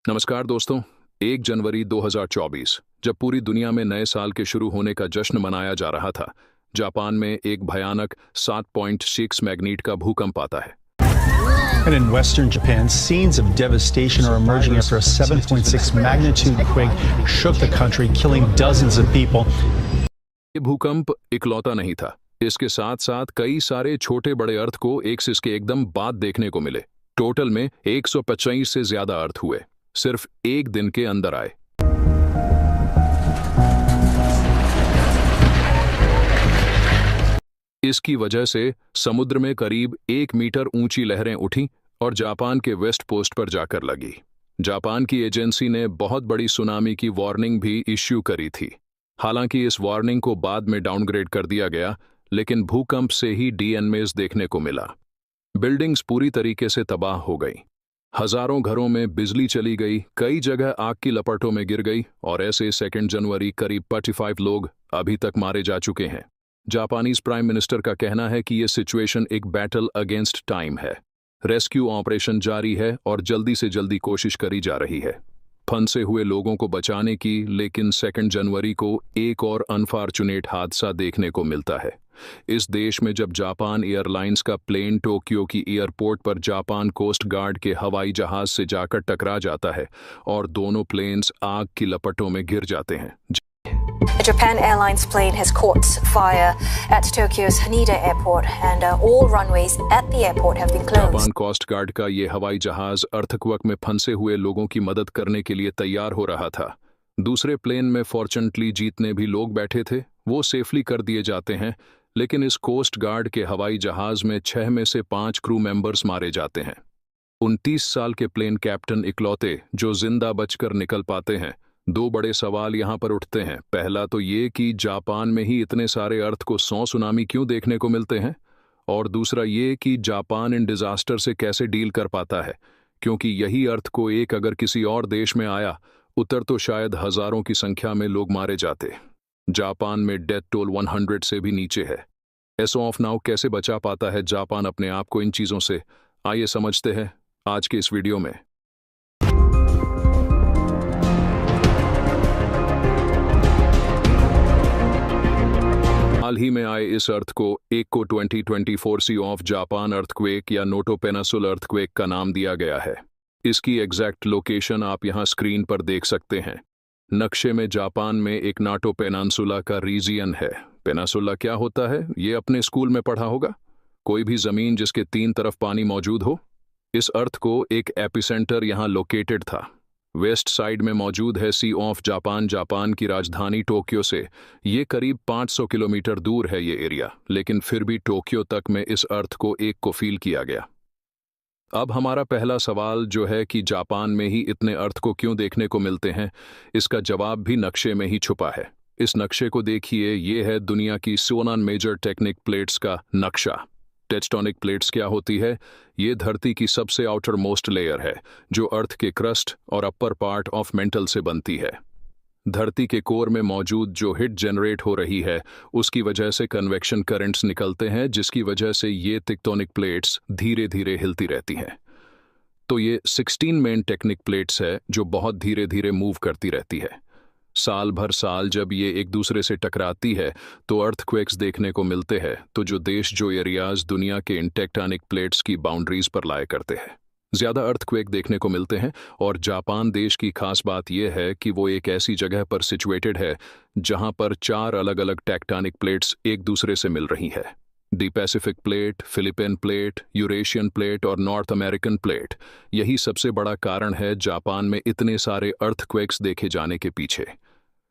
नमस्कार दोस्तों। 1 जनवरी 2024 जब पूरी दुनिया में नए साल के शुरू होने का जश्न मनाया जा रहा था, जापान में एक भयानक 7.6 मैग्नीट का भूकंप आता है। And in western Japan, scenes of devastation are emerging after a 7.6 magnitude quake shook the country, killing dozens of people. ये भूकंप इकलौता नहीं था, इसके साथ साथ कई सारे छोटे बड़े अर्थ को एक से इसके एकदम बाद देखने को मिले। टोटल में 125 से ज्यादा अर्थ हुए, सिर्फ एक दिन के अंदर आए। इसकी वजह से समुद्र में करीब 1 मीटर ऊंची लहरें उठी और जापान के वेस्ट कोस्ट पर जाकर लगी। जापान की एजेंसी ने बहुत बड़ी सुनामी की वार्निंग भी इश्यू करी थी। हालांकि इस वार्निंग को बाद में डाउनग्रेड कर दिया गया, लेकिन भूकंप से ही डीएनएस देखने को मिला। बिल्डिंग्स पूरी तरीके से तबाह हो गई, हजारों घरों में बिजली चली गई, कई जगह आग की लपटों में गिर गई और ऐसे 2 जनवरी करीब 45 लोग अभी तक मारे जा चुके हैं। जापानीज प्राइम मिनिस्टर का कहना है कि यह सिचुएशन एक बैटल अगेंस्ट टाइम है। रेस्क्यू ऑपरेशन जारी है और जल्दी से जल्दी कोशिश करी जा रही है फंसे हुए लोगों को बचाने की, लेकिन 2 जनवरी को एक और अनफॉर्चुनेट हादसा देखने को मिलता है। इस देश में जब जापान एयरलाइंस का प्लेन टोक्यो की एयरपोर्ट पर जापान कोस्ट गार्ड के हवाई जहाज से जाकर टकरा जाता है और दोनों प्लेन्स आग की लपटों में गिर जाते हैं। A Japan Airlines plane has caught fire at Tokyo's Haneda Airport and all runways at the airport have been closed. Japan coast guard का ये हवाई जहाज अर्थक्वेक में फंसे हुए लोगों की मदद करने के लिए तैयार हो रहा था। दूसरे प्लेन में फॉर्चुनेटली जितने भी लोग बैठे थे वो सेफली कर दिए जाते हैं, लेकिन इस कोस्ट गार्ड के हवाई जहाज में 6 में से 5 क्रू मेंबर्स मारे जाते हैं। 29 साल के प्लेन कैप्टन इकलौते जो जिंदा बचकर निकल पाते हैं। 2 बड़े सवाल यहाँ पर उठते हैं। पहला तो ये कि जापान में ही इतने सारे अर्थ को 100 सुनामी क्यों देखने को मिलते हैं, और दूसरा ये कि जापान इन डिजास्टर से कैसे डील कर पाता है, क्योंकि यही अर्थ को एक अगर किसी और देश में आया उतर तो शायद हजारों की संख्या में लोग मारे जाते। जापान में डेथ टोल 100 से भी नीचे है। एस ऑफ नाउ कैसे बचा पाता है जापान अपने आप को इन चीजों से, आइए समझते हैं आज के इस वीडियो में। हाल ही में आए इस अर्थ को 2024 सी ऑफ जापान अर्थक्वेक या नोटो पेनिसुला अर्थक्वेक का नाम दिया गया है। इसकी एग्जैक्ट लोकेशन आप यहां स्क्रीन पर देख सकते हैं। नक्शे में जापान में एक नाटो पेनिनसुला का रीजियन है। पेनिनसुला क्या होता है ये अपने स्कूल में पढ़ा होगा। कोई भी जमीन जिसके 3 तरफ पानी मौजूद हो। इस अर्थ को एक एपिसेंटर यहां लोकेटेड था। वेस्ट साइड में मौजूद है सी ऑफ जापान, जापान की राजधानी टोक्यो से ये करीब 500 किलोमीटर दूर है ये एरिया, लेकिन फिर भी टोक्यो तक में इस अर्थ को एक को फील किया गया। अब हमारा पहला सवाल जो है कि जापान में ही इतने अर्थ को क्यों देखने को मिलते हैं, इसका जवाब भी नक्शे में ही छुपा है। इस नक्शे को देखिए, ये है दुनिया की 7 मेजर टेक्टोनिक प्लेट्स का नक्शा। टेक्टोनिक प्लेट्स क्या होती है? ये धरती की सबसे आउटर मोस्ट लेयर है जो अर्थ के क्रस्ट और अपर पार्ट ऑफ मेंटल से बनती है। धरती के कोर में मौजूद जो हीट जनरेट हो रही है उसकी वजह से कन्वेक्शन करंट्स निकलते हैं, जिसकी वजह से ये टेक्टोनिक प्लेट्स धीरे धीरे हिलती रहती हैं। तो ये 16 मेन टेक्टोनिक प्लेट्स है जो बहुत धीरे धीरे मूव करती रहती है। साल भर साल जब ये एक दूसरे से टकराती है तो अर्थक्वेक्स देखने को मिलते हैं। तो जो देश जो एरियाज दुनिया के इन टेक्टोनिक प्लेट्स की बाउंड्रीज पर लाया करते हैं ज्यादा अर्थक्वेक देखने को मिलते हैं। और जापान देश की खास बात यह है कि वो एक ऐसी जगह पर सिचुएटेड है जहां पर 4 अलग अलग टेक्टोनिक प्लेट्स एक दूसरे से मिल रही है। The Pacific plate, Philippine plate, Eurasian plate और नॉर्थ अमेरिकन प्लेट। यही सबसे बड़ा कारण है जापान में इतने सारे अर्थक्वेक्स देखे जाने के पीछे।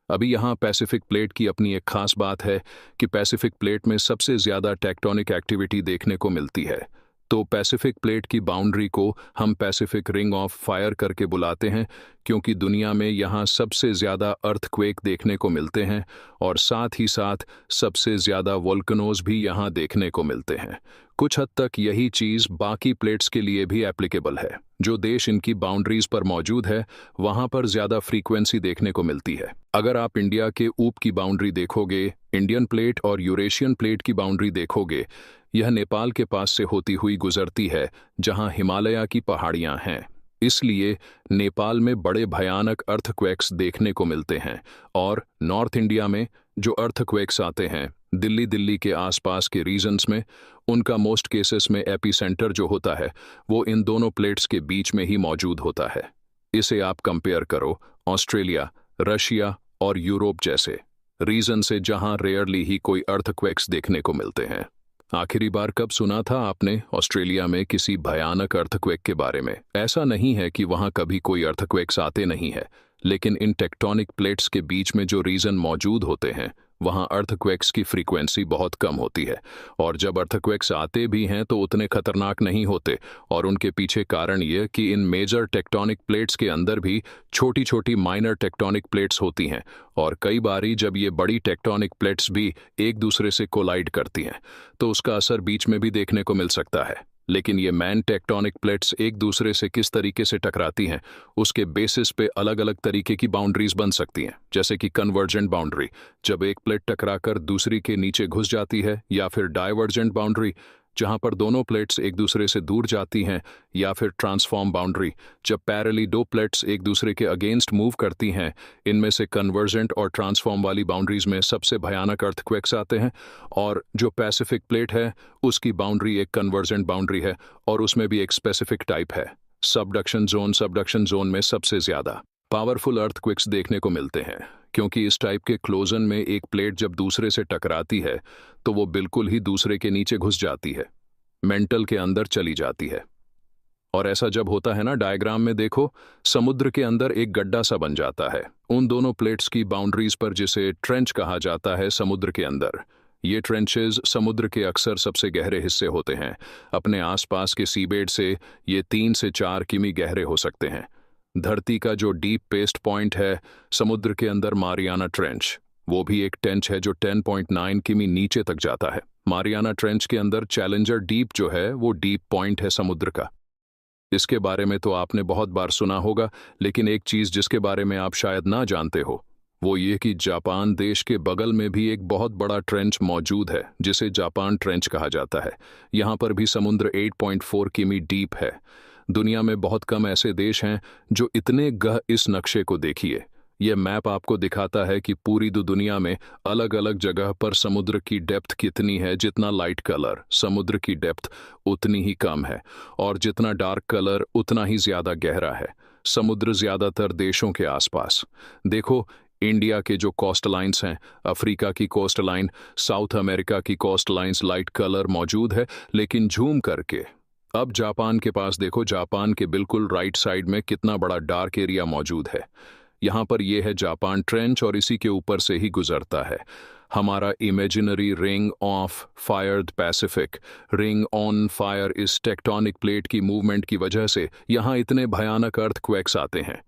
अभी यहाँ पैसिफिक प्लेट की अपनी एक खास बात है कि पैसिफिक प्लेट में सबसे ज्यादा टेक्टोनिक एक्टिविटी देखने को मिलती है। तो पैसिफिक प्लेट की बाउंड्री को हम पैसिफिक रिंग ऑफ फायर करके बुलाते हैं, क्योंकि दुनिया में यहाँ सबसे ज़्यादा अर्थक्वेक देखने को मिलते हैं और साथ ही साथ सबसे ज़्यादा वोल्कनोज भी यहाँ देखने को मिलते हैं। कुछ हद तक यही चीज़ बाकी प्लेट्स के लिए भी एप्लीकेबल है। जो देश इनकी बाउंड्रीज पर मौजूद है वहाँ पर ज़्यादा फ्रीक्वेंसी देखने को मिलती है। अगर आप इंडिया के ऊप की बाउंड्री देखोगे, इंडियन प्लेट और यूरेशियन प्लेट की बाउंड्री देखोगे, यह नेपाल के पास से होती हुई गुजरती है जहां हिमालय की पहाड़ियां हैं। इसलिए नेपाल में बड़े भयानक अर्थक्वेक्स देखने को मिलते हैं और नॉर्थ इंडिया में जो अर्थक्वेक्स आते हैं दिल्ली के आसपास के रीजन्स में, उनका मोस्ट केसेस में एपिसेंटर जो होता है वो इन दोनों प्लेट्स के बीच में ही मौजूद होता है। इसे आप कंपेयर करो ऑस्ट्रेलिया, रशिया और यूरोप जैसे रीजन से जहां रेयरली ही कोई अर्थक्वेक्स देखने को मिलते हैं। आखिरी बार कब सुना था आपने ऑस्ट्रेलिया में किसी भयानक अर्थक्वेक के बारे में? ऐसा नहीं है कि वहां कभी कोई अर्थक्वेक्स आते नहीं है, लेकिन इन टेक्टोनिक प्लेट्स के बीच में जो रीजन मौजूद होते हैं वहां अर्थक्वेक्स की फ्रीक्वेंसी बहुत कम होती है, और जब अर्थक्वेक्स आते भी हैं तो उतने खतरनाक नहीं होते। और उनके पीछे कारण ये कि इन मेजर टेक्टोनिक प्लेट्स के अंदर भी छोटी छोटी माइनर टेक्टोनिक प्लेट्स होती हैं, और कई बारी जब ये बड़ी टेक्टोनिक प्लेट्स भी एक दूसरे से कोलाइड करती हैं तो उसका असर बीच में भी देखने को मिल सकता है। लेकिन ये मैन टेक्टोनिक प्लेट्स एक दूसरे से किस तरीके से टकराती हैं उसके बेसिस पे अलग अलग तरीके की बाउंड्रीज बन सकती हैं, जैसे कि कन्वर्जेंट बाउंड्री, जब एक प्लेट टकराकर दूसरी के नीचे घुस जाती है, या फिर डाइवर्जेंट बाउंड्री जहां पर दोनों प्लेट्स एक दूसरे से दूर जाती हैं, या फिर ट्रांसफॉर्म बाउंड्री जब पैरेलली दो प्लेट्स एक दूसरे के अगेंस्ट मूव करती हैं। इनमें से कन्वर्जेंट और ट्रांसफॉर्म वाली बाउंड्रीज में सबसे भयानक अर्थक्वेक्स आते हैं, और जो पैसिफिक प्लेट है उसकी बाउंड्री एक कन्वर्जेंट बाउंड्री है और उसमें भी एक स्पेसिफिक टाइप है सबडक्शन जोन में सबसे ज्यादा पावरफुल अर्थक्वेक्स देखने को मिलते हैं, क्योंकि इस टाइप के क्लोजन में एक प्लेट जब दूसरे से टकराती है तो वो बिल्कुल ही दूसरे के नीचे घुस जाती है, मेंटल के अंदर चली जाती है। और ऐसा जब होता है ना, डायग्राम में देखो, समुद्र के अंदर एक गड्ढा सा बन जाता है उन दोनों प्लेट्स की बाउंड्रीज पर, जिसे ट्रेंच कहा जाता है समुद्र के अंदर। ये ट्रेंचेस समुद्र के अक्सर सबसे गहरे हिस्से होते हैं। अपने आसपास के सीबेड से ये 3 से 4 किमी गहरे हो सकते हैं। धरती का जो डीप पेस्ट पॉइंट है समुद्र के अंदर, मारियाना ट्रेंच, वो भी एक ट्रेंच है जो 10.9 किमी नीचे तक जाता है। मारियाना ट्रेंच के अंदर चैलेंजर डीप जो है वो डीप पॉइंट है समुद्र का। इसके बारे में तो आपने बहुत बार सुना होगा, लेकिन एक चीज जिसके बारे में आप शायद ना जानते हो वो ये कि जापान देश के बगल में भी एक बहुत बड़ा ट्रेंच मौजूद है जिसे जापान ट्रेंच कहा जाता है। यहाँ पर भी समुद्र 8.4 किमी डीप है। दुनिया में बहुत कम ऐसे देश हैं जो इतने गह इस नक्शे को देखिए। यह मैप आपको दिखाता है कि पूरी दुनिया में अलग अलग जगह पर समुद्र की डेप्थ कितनी है। जितना लाइट कलर समुद्र की डेप्थ उतनी ही कम है, और जितना डार्क कलर उतना ही ज्यादा गहरा है। समुद्र ज्यादातर देशों के आसपास। देखो, इंडिया के जो कोस्ट लाइन्स हैं, अफ्रीका की कोस्ट लाइन, साउथ अमेरिका की कोस्ट लाइन्स लाइट कलर मौजूद है, लेकिन झूम करके अब जापान के पास देखो, जापान के बिल्कुल राइट साइड में कितना बड़ा डार्क एरिया मौजूद है। यहाँ पर यह है जापान ट्रेंच, और इसी के ऊपर से ही गुजरता है हमारा imaginary ring of fired Pacific. Ring on fire इस टेक्टोनिक प्लेट की मूवमेंट की वजह से यहाँ इतने भयानक अर्थक्वेक्स आते हैं।